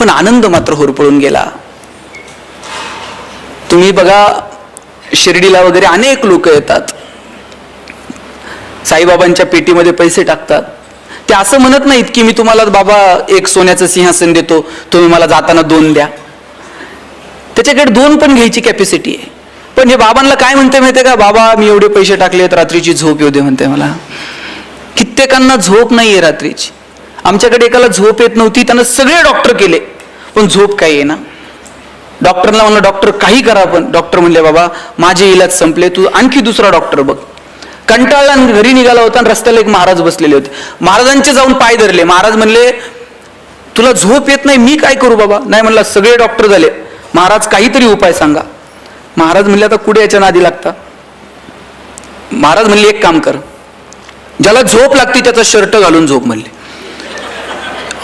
पण आनंद मात्र होरपळून गेला. तुम्ही बघा, शिर्डीला वगैरे अनेक लोक येतात, साईबाबांच्या पेटीमध्ये पैसे टाकतात. ते असं म्हणत नाहीत की मी तुम्हाला बाबा एक सोन्याचं सिंहासन देतो, तुम्ही मला जाताना 2 द्या. त्याच्याकडे 2 पण घ्यायची कॅपॅसिटी आहे. पण हे बाबांना काय म्हणते माहितीये का, बाबा मी एवढे पैसे टाकलेत, रात्रीची झोप येऊ दे म्हणते मला. कित्येकांना झोप नाहीये रात्रीची. आमच्याकडे एकाला झोप येत नव्हती, त्यानं सगळे डॉक्टर केले पण झोप काही येईना. डॉक्टरला म्हणलं डॉक्टर काही करा, पण डॉक्टर म्हणले बाबा माझे इलाज संपले, तू आणखी दुसरा डॉक्टर बघ. कंटाळला घरी निघाला होता आणि रस्त्याला एक महाराज बसलेले होते. महाराजांचे जाऊन पाय धरले. महाराज म्हणले तुला झोप येत नाही, मी काय करू बाबा. नाही म्हणला सगळे डॉक्टर झाले, महाराज काहीतरी उपाय सांगा. महाराज म्हणले आता कुठे याच्या नादी लागता. महाराज म्हणले एक काम कर, ज्याला झोप लागते त्याचा शर्ट घालून झोप म्हणले.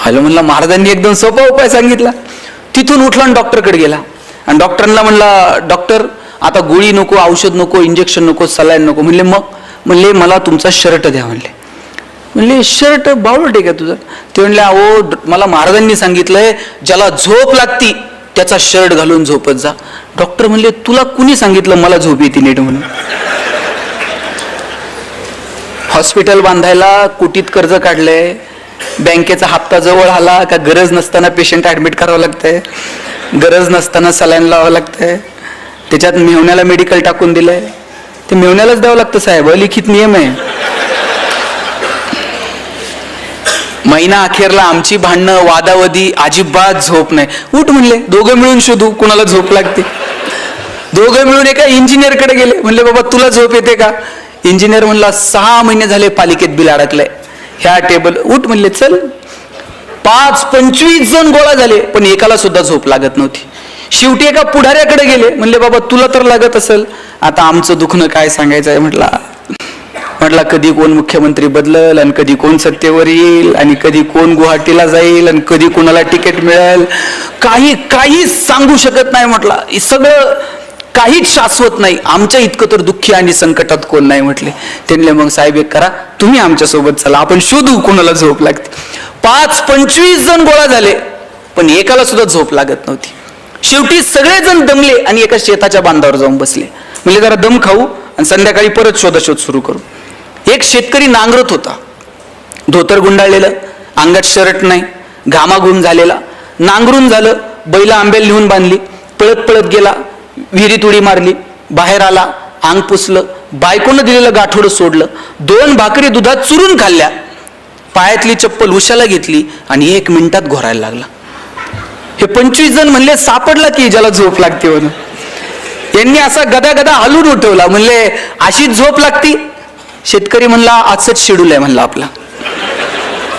हॅलो म्हणला, महाराजांनी एकदम सोपा उपाय सांगितला. तिथून उठला आणि डॉक्टरकडे गेला आणि डॉक्टरला म्हणला डॉक्टर आता गोळी नको, औषध नको, इंजेक्शन नको, सलाईन नको. म्हणले मग. म्हणले मला तुमचा शर्ट द्या म्हणले. म्हणले शर्ट बावळट आहे का तुझं. ते म्हणले अहो मला महाराजांनी सांगितलंय ज्याला झोप लागती त्याचा शर्ट घालून झोपत जा. डॉक्टर म्हणले तुला कुणी सांगितलं मला झोप येते नीट म्हणून. हॉस्पिटल बांधायला कोटीत कर्ज काढलंय, बँकेचा हप्ता जवळ आला का गरज नसताना पेशंट ऍडमिट करावं लागतंय, गरज नसताना सलाईन लावावं लागतंय. त्याच्यात मेवण्याला मेडिकल टाकून दिलंय, ते मेवण्यालाच द्यावं लागतं साहेब, लिखित नियम आहे. महिना अखेरला आमची भांडणं वादावधी, अजिबात झोप नाही. उठ म्हणले दोघं मिळून शोधू कुणाला झोप लागते. दोघं मिळून एका इंजिनियरकडे गेले. म्हणले बाबा तुला झोप येते का. इंजिनियर म्हणला 6 महिने झाले पालिकेत बिल अडकलंय, ह्या टेबल. उठ म्हणले चल. 25 जण गोळा झाले पण एकाला सुद्धा झोप लागत नव्हती. शेवटी एका पुढाऱ्याकडे गेले. म्हणले बाबा तुला तर लागत असेल, आता आमचं दुखणं काय सांगायचं आहे. म्हटला कधी कोण मुख्यमंत्री बदलल आणि कधी कोण सत्तेवर येईल आणि कधी कोण गुवाहाटीला जाईल आणि कधी कोणाला तिकीट मिळेल, काही सांगू शकत नाही. म्हटला सगळं काहीच शाश्वत नाही, आमच्या इतकं तर दुःखी आणि संकटात कोण नाही म्हटले. त्यांनी मग साहेब एक करा, तुम्ही आमच्या सोबत चला, आपण शोधू कोणाला झोप लागते. 25 जण गोळा झाले पण एकाला सुद्धा झोप लागत नव्हती. शेवटी सगळेजण दमले आणि एका शेताच्या बांधावर जाऊन बसले. म्हणजे जरा दम खाऊ आणि संध्याकाळी परत शोधाशोध सुरू करू. एक शेतकरी नांगरत होता, धोतर गुंडाळलेलं, अंगात शर्ट नाही, घामाघूम झालेला. नांगरून झालं, बैला आंब्याला नेऊन बांधली, पळत पळत गेला, विहिरीत उडी मारली, बाहेर आला, अंग पुसलं, बायकोनं दिलेलं गाठोडं सोडलं, 2 भाकरी दुधात चुरून खाल्ल्या, पायातली चप्पल उशाला घेतली आणि 1 मिनिटात घोरायला लागला. हे 25 जण म्हणले सापडला की ज्याला झोप लागते म्हणून. यांनी असा गदा गदा हलून उठवला. म्हणले अशीच झोप लागती. शेतकरी म्हणला आजच शेड्यूल आहे म्हणला आपला.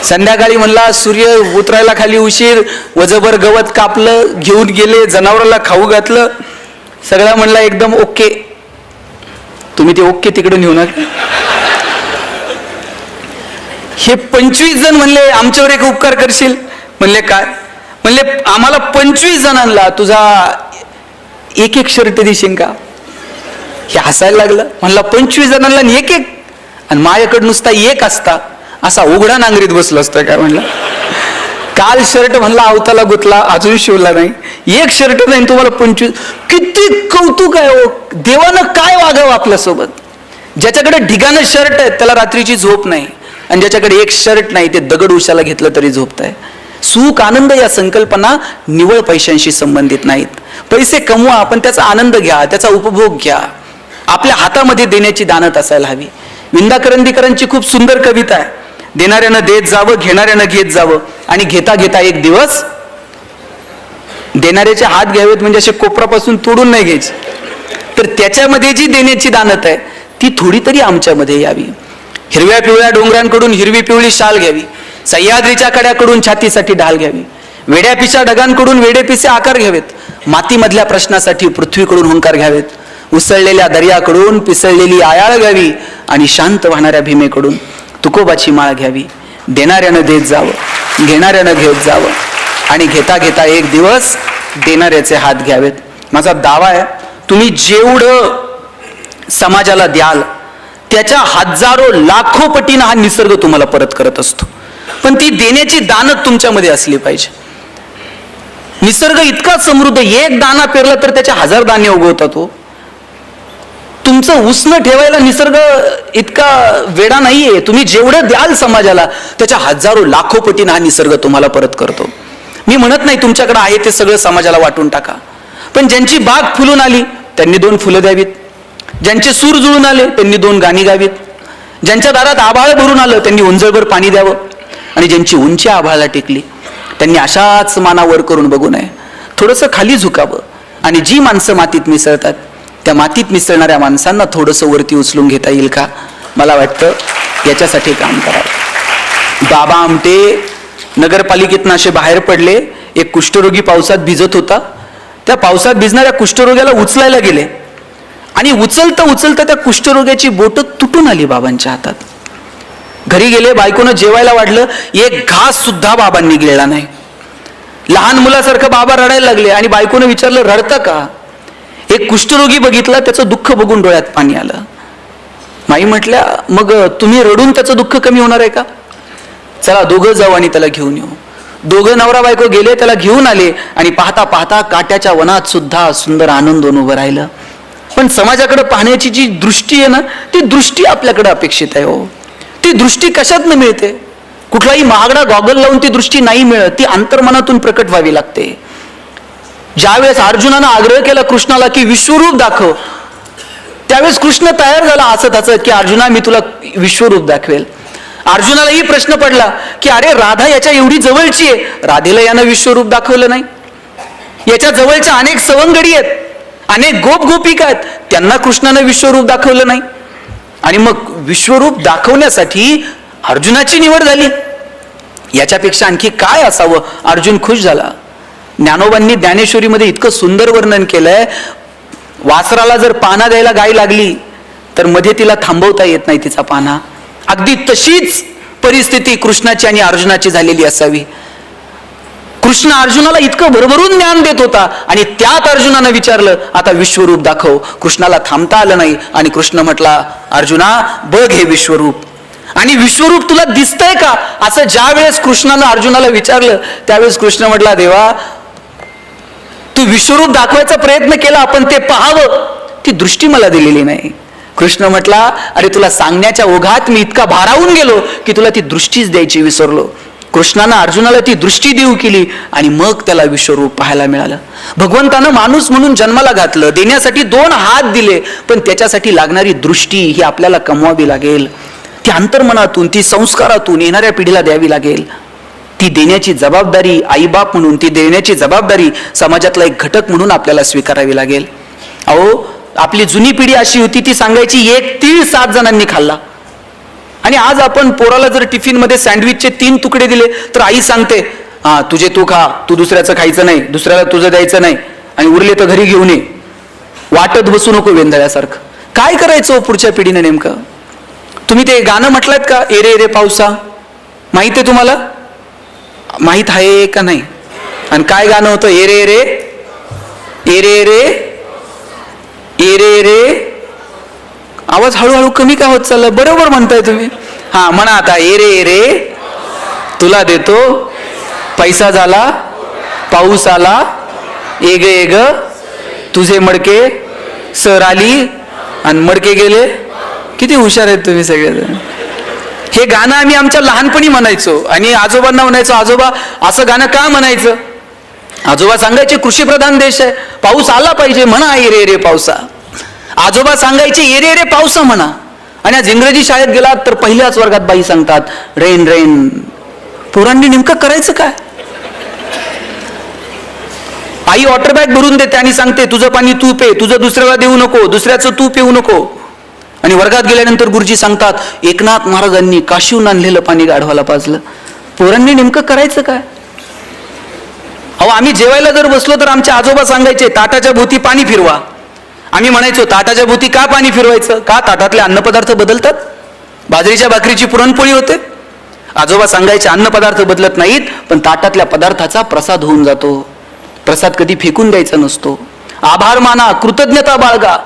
संध्याकाळी म्हणला सूर्य उतरायला खाली उशीर, वजभर गवत कापलं, घेऊन गेले, जनावराला खाऊ घातलं, सगळं म्हणला एकदम ओके. तुम्ही ते ओके तिकडे नेऊ नका. हे 25 जण म्हणले आमच्यावर एक उपकार करशील. म्हणले काय. म्हणले आम्हाला 25 जणांना तुझा एक शर्ट देशील का. हे हसायला लागलं. म्हणला 25 जणांना एक आणि माझ्याकडे नुसता एक असता असा उघडा नांगरीत बसलो असतं काय. म्हणला काल शर्ट म्हणला अवताला गुतला, अजून शिवला नाही, एक शर्ट नाही तुम्हाला 25. किती कौतुक आहे. देवानं काय वागावं आपल्यासोबत. ज्याच्याकडे ढिगानं शर्ट आहे त्याला रात्रीची झोप नाही आणि ज्याच्याकडे एक शर्ट नाही ते दगड उशाला घेतलं तरी झोपताय. सुख आनंद या संकल्पना निव्वळ पैशांशी संबंधित नाहीत. पैसे कमवा पण त्याचा आनंद घ्या, त्याचा उपभोग घ्या. आपल्या हातामध्ये देण्याची दानत असायला हवी. विंदा करंदीकरांची खूप सुंदर कविता आहे. देणाऱ्यानं देत जावं, घेणाऱ्यानं घेत जावं आणि घेता घेता एक दिवस देणाऱ्याचे हात घ्यावेत, म्हणजे असे कोपरापासून तोडून नाही घ्यायचे, तर त्याच्यामध्ये जी देण्याची दानत आहे ती थोडी तरी आमच्यामध्ये यावी. हिरव्या पिवळ्या डोंगरांकडून हिरवी पिवळी शाल घ्यावी, सह्याद्रीच्या कड्याकडून छातीसाठी ढाल घ्यावी, वेड्या पिशा ढगांकडून वेडे पिसे आकार घ्यावेत, मातीमधल्या प्रश्नासाठी पृथ्वीकडून हुंकार घ्यावेत, उसळलेल्या दर्याकडून पिसळलेली आयाळ घ्यावी आणि शांत वाहणाऱ्या भीमेकडून तुकोबाची माळ घ्यावी. देणाऱ्यानं देत जावं, घेणाऱ्यानं घेत जावं आणि घेता घेता एक दिवस देणाऱ्याचे हात घ्यावेत. माझा दावा आहे तुम्ही जेवढं समाजाला द्याल त्याच्या हजारो लाखो पटीनं हा निसर्ग तुम्हाला परत करत असतो. पण ती देण्याची दानत तुमच्यामध्ये असली पाहिजे. निसर्ग इतका समृद्ध, एक दाणा पेरला तर त्याचे 1000 दाणे उगवतात. तुमचं उसनं ठेवायला निसर्ग इतका वेडा नाहीये. तुम्ही जेवढं द्याल समाजाला त्याच्या हजारो लाखो पटीने हा निसर्ग तुम्हाला परत करतो. मी म्हणत नाही तुमच्याकडे आहे ते सगळं समाजाला वाटून टाका, पण ज्यांची बाग फुलून आली त्यांनी 2 फुलं द्यावीत, ज्यांचे सूर जुळून आले त्यांनी 2 गाणी गावीत, ज्यांच्या दारात आभाळ भरून आलं त्यांनी उंजळभर पाणी द्यावं, आणि ज्यांची उंची आभाळाला टेकली त्यांनी अशाच मानावर करून बघू नये, थोडंसं खाली झुकावं. आणि जी माणसं मातीत मिसळतात त्या मातीत मिसळणाऱ्या माणसांना थोडंसं वरती उचलून घेता येईल का? मला वाटतं याच्यासाठी काम करावं. बाबा आमटे नगरपालिकेतनं असे बाहेर पडले. एक कुष्ठरोगी पावसात भिजत होता. त्या पावसात भिजणाऱ्या कुष्ठरोग्याला उचलायला गेले आणि उचलता उचलता त्या कुष्ठरोग्याची बोटं तुटून आली बाबांच्या हातात. घरी गेले, बायकोनं जेवायला वाढलं, एक घास सुद्धा बाबांनी गिळला नाही. लहान मुलासारखं बाबा रडायला लागले आणि बायकोनं विचारलं, रडतं का? एक कुष्ठरोगी बघितला, त्याचं दुःख बघून डोळ्यात पाणी आलं. माई म्हटल्या, मग तुम्ही रडून त्याचं दुःख कमी होणार आहे का? चला दोघं जाऊ आणि त्याला घेऊन येऊ. दोघं नवरा बायको गेले, त्याला घेऊन आले आणि पाहता पाहता काट्याच्या वनात सुद्धा सुंदर आनंदोन उभं राहिलं. पण समाजाकडे पाहण्याची जी दृष्टी आहे ना, ती दृष्टी आपल्याकडे अपेक्षित आहे. हो, ती दृष्टी कशातनं मिळते? कुठलाही महागडा गॉगल लावून ती दृष्टी नाही मिळत, ती अंतर्मनातून प्रकट व्हावी लागते. ज्यावेळेस अर्जुनानं आग्रह केला कृष्णाला की विश्वरूप दाखव, त्यावेळेस कृष्ण तयार झाला हसत हसत की अर्जुना मी तुला विश्वरूप दाखवेल. अर्जुनालाही प्रश्न पडला की अरे राधा याच्या एवढी जवळची आहे, राधेला यानं विश्वरूप दाखवलं नाही. याच्या जवळच्या अनेक सवंगडी आहेत, अनेक गोप गोपिका आहेत, त्यांना कृष्णानं विश्वरूप दाखवलं नाही. आणि मग विश्वरूप दाखवण्यासाठी अर्जुनाची निवड झाली. याच्यापेक्षा आणखी काय असावं? अर्जुन खुश झाला. ज्ञानोबांनी ज्ञानेश्वरीमध्ये इतकं सुंदर वर्णन केलंय, वासराला जर पाना द्यायला गाय लागली तर मध्ये तिला थांबवता येत नाही तिचा पाना. अगदी तशीच परिस्थिती कृष्णाची आणि अर्जुनाची झालेली असावी. कृष्ण अर्जुनाला इतकं भरभरून ज्ञान देत होता आणि त्यात अर्जुनानं विचारलं आता विश्वरूप दाखव. कृष्णाला थांबता आलं नाही आणि कृष्ण म्हटला, अर्जुना बघ हे विश्वरूप. आणि विश्वरूप तुला दिसतंय का? असं ज्या वेळेस कृष्णानं अर्जुनाला विचारलं त्यावेळेस कृष्ण म्हटला, देवा तू विश्वरूप दाखवायचा प्रयत्न केला, पण ते पाहावं ती दृष्टी मला दिलेली नाही. कृष्ण म्हटला, अरे तुला सांगण्याच्या ओघात मी इतका भारावून गेलो की तुला ती दृष्टीच द्यायची विसरलो. कृष्णानं अर्जुनाला ती दृष्टी देऊ केली आणि मग त्याला विश्वरूप पाहायला मिळालं. भगवंतानं माणूस म्हणून जन्माला घातलं, देण्यासाठी 2 हात दिले, पण त्याच्यासाठी लागणारी दृष्टी ही आपल्याला कमवावी लागेल. ती अंतर्मनातून, ती संस्कारातून येणाऱ्या पिढीला द्यावी लागेल. ती देण्याची जबाबदारी आईबाप म्हणून, ती देण्याची जबाबदारी समाजातला एक घटक म्हणून आपल्याला स्वीकारावी लागेल. अहो आपली जुनी पिढी अशी होती, ती सांगायची 1 तीळ 7 जणांनी खाल्ला. आणि आज आपण पोराला जर टिफिन मध्ये सँडविचचे 3 तुकडे दिले तर आई सांगते, हा तुझे तू खा, तू दुसऱ्याचं खायचं नाही, दुसऱ्याला तुझं द्यायचं नाही, आणि उरले तर घरी घेऊन ये, वाटत बसू नको वेंधळ्यासारखं. काय करायचं पुढच्या पिढीने नेमकं? तुम्ही ते गाणं म्हटलंत का, एरे एरे पावसा? माहित आहे तुम्हाला? माहित आहे का नाही? आणि काय गाणं होतं? Array array array array array array. आवाज हळूहळू कमी का होत चालला? बरोबर म्हणताय तुम्ही. हा म्हणा आता, एरे एरे तुला देतो पैसा झाला पाऊस आला, एग एग तुझे मडके सर आली आणि मडके गेले. किती हुशार आहेत तुम्ही सगळेजण. हे गाणं आम्ही आमच्या लहानपणी म्हणायचो आणि आजोबांना म्हणायचो, आजोबा असं गाणं का म्हणायचं? आजोबा सांगायचे कृषीप्रधान देश आहे, पाऊस आला पाहिजे, म्हणा एरे एरे पावसा. आजोबा सांगायचे एरे एरे पावसा म्हणा. आणि आज इंग्रजी शाळेत गेलात तर पहिल्याच वर्गात बाई सांगतात रेन रेन. पोरांनी नेमकं करायचं काय? आई वॉटर बॅग भरून देते आणि सांगते तुझं पाणी तू पे, तुझं दुसऱ्याला देऊ नको, दुसऱ्याचं तू पिऊ नको. आणि वर्गात गेल्यानंतर गुरुजी सांगतात एकनाथ महाराजांनी काशीहून आणलेलं पाणी गाढवाला पाजलं. पोरांनी नेमकं करायचं काय? अहो आम्ही जेवायला जर बसलो तर आमचे आजोबा सांगायचे ताटाच्या भोवती पाणी फिरवा. आम्ही म्हणायचो ताटाच्या भोवती का पाणी फिरवायचं? का ताटातले अन्नपदार्थ बदलतात? बाजरीच्या भाकरीची पुरणपोळी होते. आजोबा सांगायचे अन्नपदार्थ बदलत नाहीत, पण ताटातल्या पदार्थाचा प्रसाद होऊन जातो. प्रसाद कधी फेकून द्यायचा नसतो. आभार माना, कृतज्ञता बाळगा,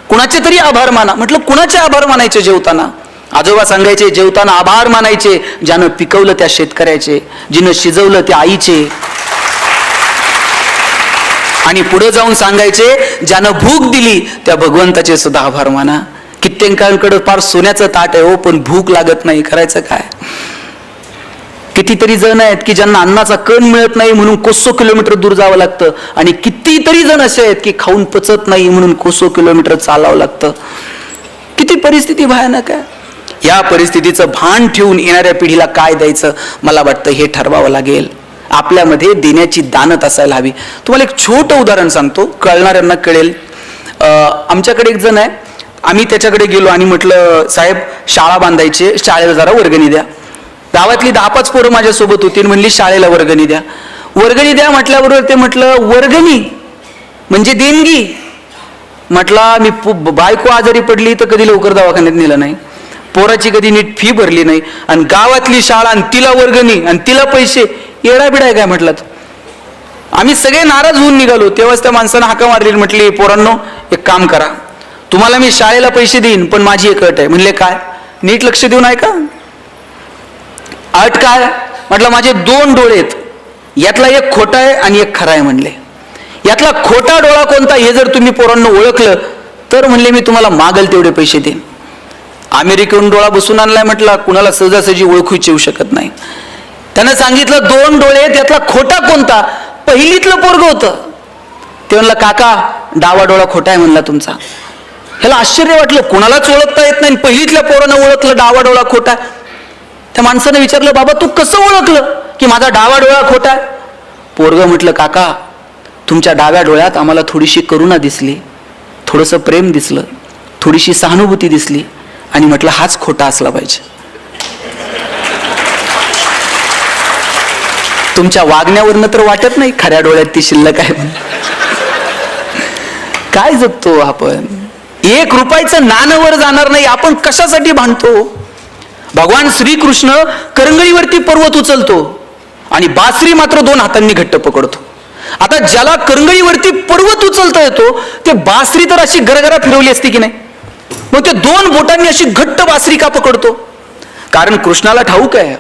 कुणाचे तरी आभार माना. म्हटलं कुणाचे आभार मानायचे जेवताना? आजोबा सांगायचे जेवताना आभार मानायचे ज्यानं पिकवलं त्या शेतकऱ्याचे, जिनं शिजवलं त्या आईचे. आणि पुढे जाऊन सांगायचे, ज्यानं भूक दिली त्या भगवंताचे सुद्धा आभार माना. कित्येकांकडे फार सोन्याचं ताट आहे हो, पण भूक लागत नाही, करायचं काय? कितीतरी जण आहेत की ज्यांना अन्नाचा कण मिळत नाही म्हणून कोसो किलोमीटर दूर जावं लागतं, आणि कितीतरी जण असे आहेत की खाऊन पचत नाही म्हणून कोसो किलोमीटर चालावं लागतं. किती परिस्थिती भयानक आहे. या परिस्थितीचं भान ठेवून येणाऱ्या पिढीला काय द्यायचं, मला वाटतं हे ठरवावं लागेल. आपल्यामध्ये देण्याची दानत असायला हवी. तुम्हाला एक छोटं उदाहरण सांगतो, कळणाऱ्यांना कळेल. आमच्याकडे एक जण आहे, आम्ही त्याच्याकडे गेलो आणि म्हटलं, साहेब शाळा बांधायची, शाळेला जरा वर्गणी द्या. गावातली 10-5 पोरं माझ्यासोबत होती, म्हणली शाळेला वर्गणी द्या. वर्गणी द्या म्हटल्याबरोबर ते म्हटलं, वर्गणी म्हणजे देणगी. म्हटला, मी बायको आजारी पडली तर कधी लवकर दवाखान्यात नेलं नाही, पोराची कधी नीट फी भरली नाही, आणि गावातली शाळा आणि तिला वर्गणी आणि तिला पैसे, येडाबिडा आहे काय म्हटलं. आम्ही सगळे नाराज होऊन निघालो. तेव्हाच त्या माणसानं हाका मारली, म्हटली, पोरांनो एक काम करा, तुम्हाला मी शाळेला पैसे देईन, पण माझी एक अट आहे. म्हणले काय? नीट लक्ष देऊन ऐका. अट काय? म्हटलं, माझे 2 डोळे आहेत, यातला एक खोटा आहे आणि एक खरा आहे. म्हणले, यातला खोटा डोळा कोणता हे जर तुम्ही पोरांना ओळखलं तर म्हणले मी तुम्हाला मागल तेवढे पैसे देईन. अमेरिकेहून डोळा बसून आणलाय म्हटला, कुणाला सहजासहजी ओळखूच येऊ शकत नाही. त्यानं सांगितलं 2 डोळे, त्यातला खोटा कोणता? पहिलीतलं पोरग होतं. ते म्हणलं, काका डावा डोळा खोटा आहे म्हणला तुमचा. ह्याला आश्चर्य वाटलं, कुणालाच ओळखता येत नाही, पहिलीतल्या पोरानं ओळखलं डावा डोळा खोटा. त्या माणसानं विचारलं, बाबा तू कसं ओळखलं की माझा डावा डोळा खोटा आहे? पोरग म्हटलं, काका तुमच्या डाव्या डोळ्यात आम्हाला थोडीशी करुणा दिसली, थोडंसं प्रेम दिसलं, थोडीशी सहानुभूती दिसली, आणि म्हटलं हाच खोटा असला पाहिजे. तुमच्या वागण्यावरनं तर वाटत नाही खऱ्या डोळ्यात ती शिल्लक आहे. काय जगतो आपण? 1 रुपयाचं नाणं वर जाणार नाही, आपण कशासाठी भांडतो? भगवान श्रीकृष्ण करंगळीवरती पर्वत उचलतो आणि बासरी मात्र 2 हातांनी घट्ट पकडतो. आता ज्याला करंगळीवरती पर्वत उचलता येतो ते बासरी तर अशी गरगरा फिरवली असती की नाही, मग ते 2 बोटांनी अशी घट्ट बासरी का पकडतो? कारण कृष्णाला ठाऊक आहे,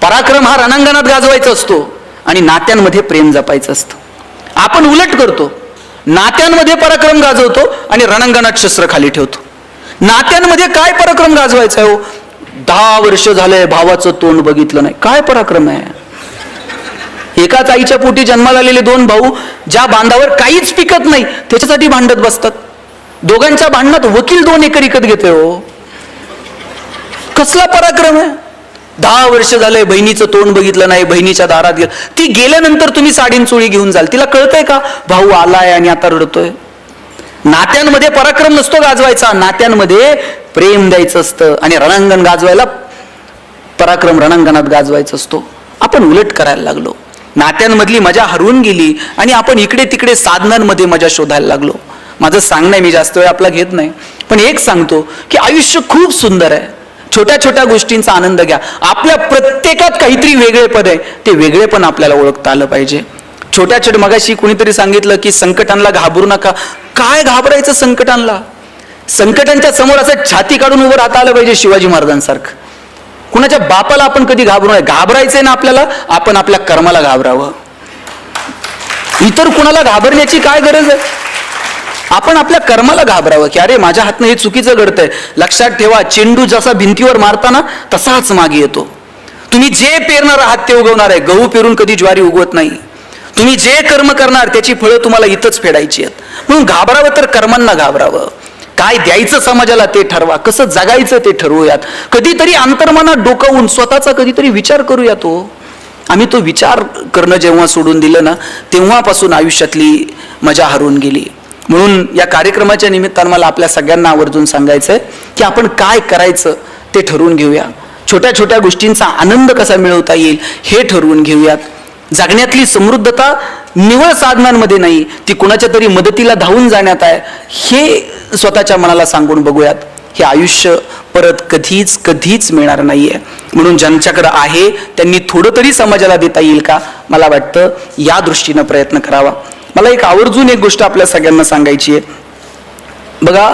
पराक्रम हा रणांगणात गाजवायचा असतो आणि नात्यांमध्ये प्रेम जपायचं असतं. आपण उलट करतो, नात्यांमध्ये पराक्रम गाजवतो आणि रणांगणात शस्त्र खाली ठेवतो. नात्यांमध्ये काय पराक्रम गाजवायचा आहे हो? 10 वर्ष झाले भावाचं तोंड बघितलं नाही, काय पराक्रम आहे? एकाच आईच्या पोटी जन्माला आलेले 2 भाऊ ज्या बांधावर काहीच पिकत नाही त्याच्यासाठी भांडत बसतात. दोघांच्या भांडणात वकील 2 एकर विकत घेते हो. कसला पराक्रम आहे? 10 वर्ष झाले बहिणीचं तोंड बघितलं नाही, बहिणीच्या दारात गेलं, ती गेल्यानंतर तुम्ही साडीन चोळी घेऊन जाल, तिला कळतंय का भाऊ आलाय आणि आता रडतोय? नात्यांमध्ये पराक्रम नसतो गाजवायचा, नात्यांमध्ये प्रेम द्यायचं असतं, आणि रणांगण गाजवायला पराक्रम रणांगणात गाजवायचा असतो. आपण उलट करायला लागलो, नात्यांमधली मजा हरवून गेली आणि आपण इकडे तिकडे साधनांमध्ये मजा शोधायला लागलो. माझं सांगणं मी जास्त वेळ आपला घेत नाही, पण एक सांगतो की आयुष्य खूप सुंदर आहे. छोट्या छोट्या गोष्टींचा आनंद घ्या. आपल्या प्रत्येकात काहीतरी वेगळेपण आहे, ते वेगळेपण आपल्याला ओळखता आलं पाहिजे. छोट्या छोट्या, मगाशी कुणीतरी सांगितलं की संकटांना घाबरू नका. काय घाबरायचं संकटांना? संकटांच्या समोर असं छाती काढून उभं राहता आलं पाहिजे शिवाजी महाराजांसारखं. कुणाच्या बापाला आपण कधी घाबरू नये. घाबरायचंय ना आपल्याला, आपण आपल्या कर्माला घाबरावं. इतर कुणाला घाबरण्याची काय गरज आहे? आपण आपल्या कर्माला घाबरावं की अरे माझ्या हातनं हे चुकीचं घडतंय. लक्षात ठेवा, चेंडू जसा भिंतीवर मारताना तसाच मागे येतो. तुम्ही जे पेरणार आहात ते उगवणार आहे. गहू पेरून कधी ज्वारी उगवत नाही. तुम्ही जे कर्म करणार त्याची फळं तुम्हाला इथंच फेडायची आहेत. म्हणून घाबरावं तर कर्मांना घाबरावं. काय द्यायचं समाजाला ते ठरवा, कसं जगायचं ते ठरवूयात. कधीतरी अंतर्मनात डोकावून स्वतःचा कधीतरी विचार करूयात हो. आम्ही तो विचार करणं जेव्हा सोडून दिलं ना, तेव्हापासून आयुष्यातली मजा हरवून गेली. म्हणून या कार्यक्रमाच्या निमित्तानं मला आपल्या सगळ्यांना आवर्जून सांगायचंय की आपण काय करायचं ते ठरवून घेऊया. छोट्या छोट्या गोष्टींचा आनंद कसा मिळवता येईल हे ठरवून घेऊयात. जगण्यातली समृद्धता निवळ साधनांमध्ये नाही, ती कुणाच्या तरी मदतीला धावून जाण्यात आहे, हे स्वतःच्या मनाला सांगून बघूयात. हे आयुष्य परत कधीच कधीच मिळणार नाहीये. म्हणून ज्यांच्याकडे आहे त्यांनी थोडं तरी समाजाला देता येईल का, मला वाटतं या दृष्टीनं प्रयत्न करावा. मला एक आवर्जून एक गोष्ट आपल्या सगळ्यांना सांगायची आहे. बघा,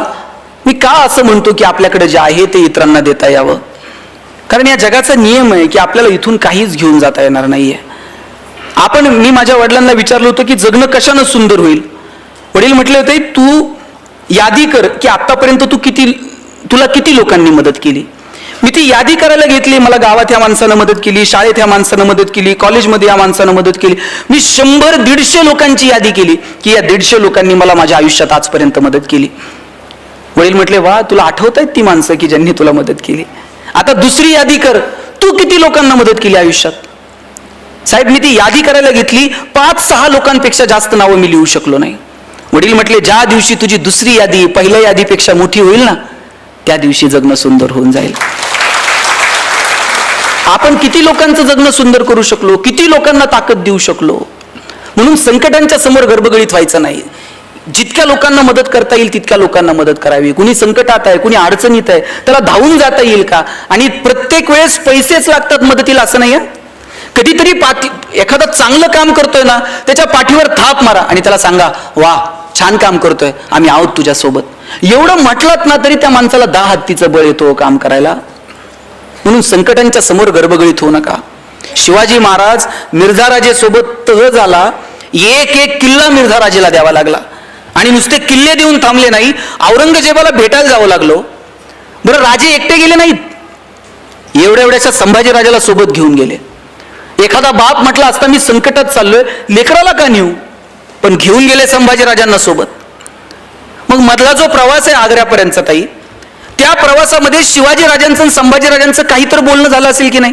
मी का असं म्हणतो की आपल्याकडे जे आहे ते इतरांना देता यावं? कारण या जगाचा नियम आहे की आपल्याला इथून काहीच घेऊन जाता येणार नाहीये. मी माझ्या वडिलांना विचारलं होतं की जगणं कशानं सुंदर होईल. वडील म्हटले होते तू यादी कर की आतापर्यंत तुला किती लोकांनी मदत केली. मी ती यादी करायला घेतली. मला गावात ह्या माणसानं मदत केली, शाळेत ह्या माणसानं मदत केली, कॉलेजमध्ये या माणसानं मदत केली. मी 100-150 लोकांची यादी केली की या 150 लोकांनी मला माझ्या आयुष्यात आजपर्यंत मदत केली. वडील म्हटले वा, तुला आठवत आहेत ती माणसं की ज्यांनी तुला मदत केली. आता दुसरी यादी कर, तू किती लोकांना मदत केली आयुष्यात. साहेब मी ती यादी करायला घेतली, 5-6 लोकांपेक्षा जास्त नावं मी लिहू शकलो नाही. वडील म्हटले ज्या दिवशी तुझी दुसरी यादी पहिल्या यादीपेक्षा मोठी होईल ना, त्या दिवशी जगणं सुंदर होऊन जाईल. आपण किती लोकांचं जगणं सुंदर करू शकलो, किती लोकांना ताकद देऊ शकलो. म्हणून संकटांच्या समोर गडबडीत व्हायचं नाही. जितक्या लोकांना मदत करता येईल तितक्या लोकांना मदत करावी. कुणी संकटात आहे, कुणी अडचणीत आहे, त्याला धावून जाता येईल का. आणि प्रत्येक वेळेस पैसेच लागतात मदतीला असं नाही. कधीतरी एखादं चांगलं काम करतोय ना, त्याच्या पाठीवर थाप मारा आणि त्याला सांगा वा छान काम करतोय, आम्ही आहोत तुझ्या सोबत. एवढं म्हटलात ना तरी त्या माणसाला 10 हत्तीचं बळ येतो काम करायला. म्हणून संकटांच्या समोर गडबडीत होऊ नका. शिवाजी महाराज मिर्झा राजे सोबत तह झाला, एक किल्ला मिर्झा राजेला द्यावा लागला. आणि नुसते किल्ले देऊन थांबले नाही, औरंगजेबाला भेटायला जावं लागलो. बरं राजे एकटे गेले नाहीत, एवढ्याशा संभाजी राजाला सोबत घेऊन गेले. एखादा बाप म्हटला असता मी संकटात चाललोय, लेकराला का नेऊ, पण घेऊन गेले संभाजी राजांना सोबत. मग मधला जो प्रवास आहे आग्र्यापर्यंतचा ताई, त्या प्रवासामध्ये शिवाजी राजांचं संभाजी राजांचं काहीतरी बोलणं झालं असेल की नाही.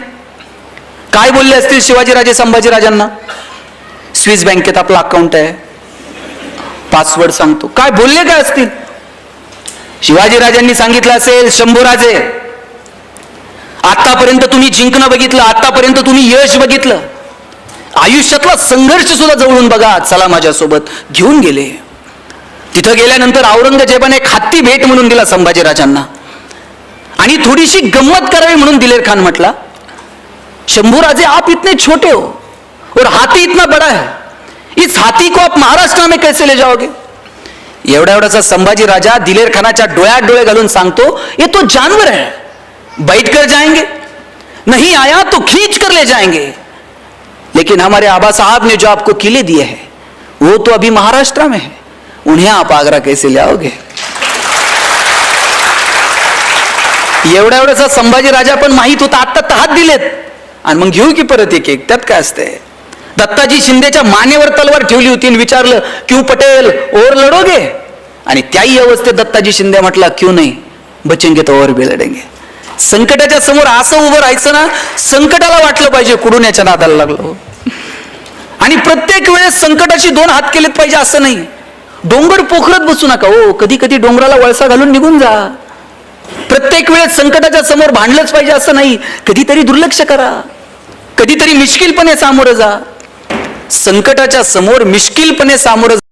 काय बोलले असतील शिवाजी राजे संभाजी राजांना. स्विस बँकेत आपलं अकाउंट आहे, पासवर्ड सांगतो. काय बोलले काय असतील. शिवाजी राजांनी सांगितलं असेल शंभूराजे आतापर्यंत तुम्ही जिंकणं बघितलं, आतापर्यंत तुम्ही यश बघितलं, आयुष्यातला संघर्ष सुद्धा जवळून बघा, चला माझ्यासोबत. घेऊन गेले. तिथं गेल्यानंतर औरंगजेबाने एक हत्ती भेट म्हणून दिला संभाजी राजांना. आणि थोडीशी गंमत करावी म्हणून दिलेर खान म्हटला शंभूराजे आप इतने छोटे हो और हाथी इतना बड़ा है, इस हाथी को आप महाराष्ट्र में कैसे ले जाओगे. एवढ्याचा संभाजी राजा दिलेर खानाच्या डोळ्यात डोळे घालून सांगतो ये तो जानवर है, बैठ कर जाएंगे, नहीं आया तो खींच कर ले जाएंगे, लेकिन हमारे आबा साहब ने जो आपको किले दिए हैं वो तो अभी महाराष्ट्र में है, उन्हें आप आगरा कैसे ले आओगे. एवढ्याचा संभाजी राजा पण माहित होता आता तहात दिलेत आणि मग घेऊ की परत एक त्यात काय असते. दत्ताजी शिंदेच्या मानेवर तलवार ठेवली होती आणि विचारलं क्यू पटेल और लढोगे. आणि त्याही अवस्थेत दत्ताजी शिंदे म्हटला क्यू नाही, बचेंगे तो और भी लढेंगे. संकटाच्या समोर असं उभं राहायचं ना, संकटाला वाटलं पाहिजे कुडून याच्या नादाला लागलो. आणि प्रत्येक वेळेस संकटाशी 2 हात केलेत पाहिजे असं नाही. डोंगर पोखरत बसू नका हो, कधी कधी डोंगराला वळसा घालून निघून जा. प्रत्येक वेळेस संकटाच्या समोर भांडलंच पाहिजे असं नाही. कधीतरी दुर्लक्ष करा, कधीतरी मिश्किलपणे सामोरं जा. संकटाच्या समोर मिश्किलपणे सामोरं